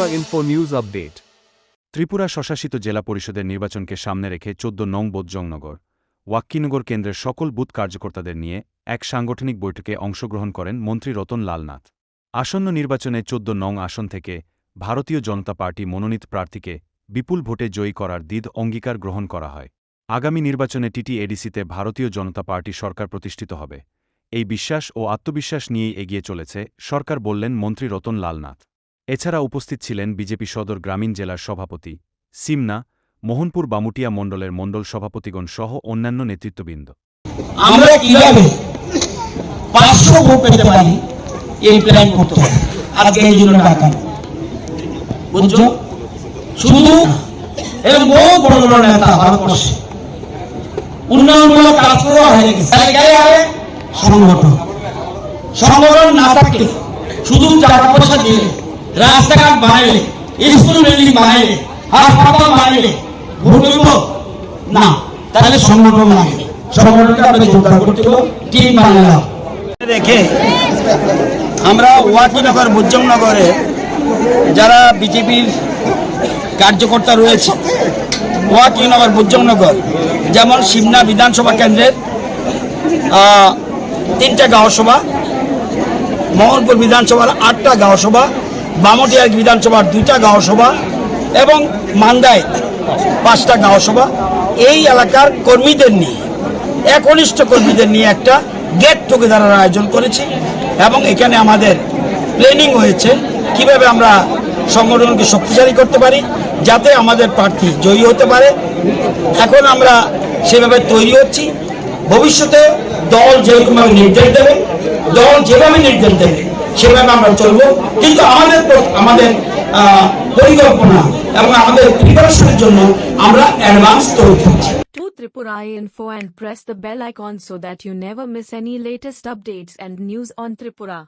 Tripura Info News Update. Tripura স্বশাসিত জেলা পরিষদের নির্বাচনকে সামনে রেখে ১৪ নং বোধজংনগর ওয়াক্কিনগর কেন্দ্রের সকল বুথ কার্যকর্তাদের নিয়ে এক সাংগঠনিক বৈঠকে অংশগ্রহণ করেন মন্ত্রী রতন লাল নাথ। আসন্ন নির্বাচনে ১৪ নং আসন থেকে ভারতীয় জনতা পার্টি মনোনীত প্রার্থীকে বিপুল ভোটে জয়ী করার দৃঢ় অঙ্গীকার গ্রহণ করা হয়। আগামী নির্বাচনে টিটিএডিসিতে ভারতীয় জনতা পার্টি সরকার প্রতিষ্ঠিত হবে, এই বিশ্বাস ও আত্মবিশ্বাস নিয়েই এগিয়ে চলেছে সরকার, বললেন মন্ত্রী রতন লাল নাথ। এছাড়া উপস্থিত ছিলেন বিজেপি সদর গ্রামীণ জেলার সভাপতি সিমনা, মোহনপুর বামুটিয়া মণ্ডলের মণ্ডল সভাপতিগণ সহ অন্যান্য নেতৃত্ববৃন্দ। আমরা কিভাবে 500 ভোট পেতে পারি এই প্ল্যান করতে হবে। আজকে এই জন্য টাকা বুঝছো, শুধু এরকম বহু বড় বড় নেতা ভারতবর্ষে উন্নয়নমূলক কাজ করা হয়ে গেছে। সংগঠন না থাকলে শুধু টাকা পয়সা দিলে, রাস্তাঘাট বানাইলে, স্কুল বিল্ডিং বানাইলে, হাসপাতাল বানাইলে ভোট হইব না। তাহলে সংগঠন লাগে, সংগঠনকে আমরা জোরদার করতে হবে, টিম বানালাম রেখে আমরা ওয়াকিনগর বুজ্জমনগরে যারা বিজেপির কার্যকর্তা রয়েছে, ওয়াকিনগর বুজ্জমনগর যেমন সিমনা বিধানসভা কেন্দ্রের 3টা গাঁও সভা, মোহনপুর বিধানসভার 8টা গাঁও সভা, বামুটিয়া বিধানসভার 2টা গাঁও সভা এবং মান্দায় 5টা গাঁও সভা, এই এলাকার কর্মীদের নিয়ে, একনিষ্ঠ কর্মীদের নিয়ে একটা গেট টুগেদারের আয়োজন করেছি এবং এখানে আমাদের প্ল্যানিং হয়েছে কিভাবে আমরা সংগঠনকে শক্তিশালী করতে পারি যাতে আমাদের প্রার্থী জয়ী হতে পারে। এখন আমরা সেভাবে তৈরি হচ্ছি। ভবিষ্যতে দল যেরকমভাবে নির্দেশ দেবে, দল যেভাবে নির্দেশ দেবে সেভাবে আমরা চলবো, কিন্তু আমাদের পরিকল্পনা এবং আমাদের প্রিপারেশনের জন্য আমরা অ্যাডভান্স তৈরি করছি। To Tripura Info and press the bell icon so that you never miss any latest updates and news on Tripura.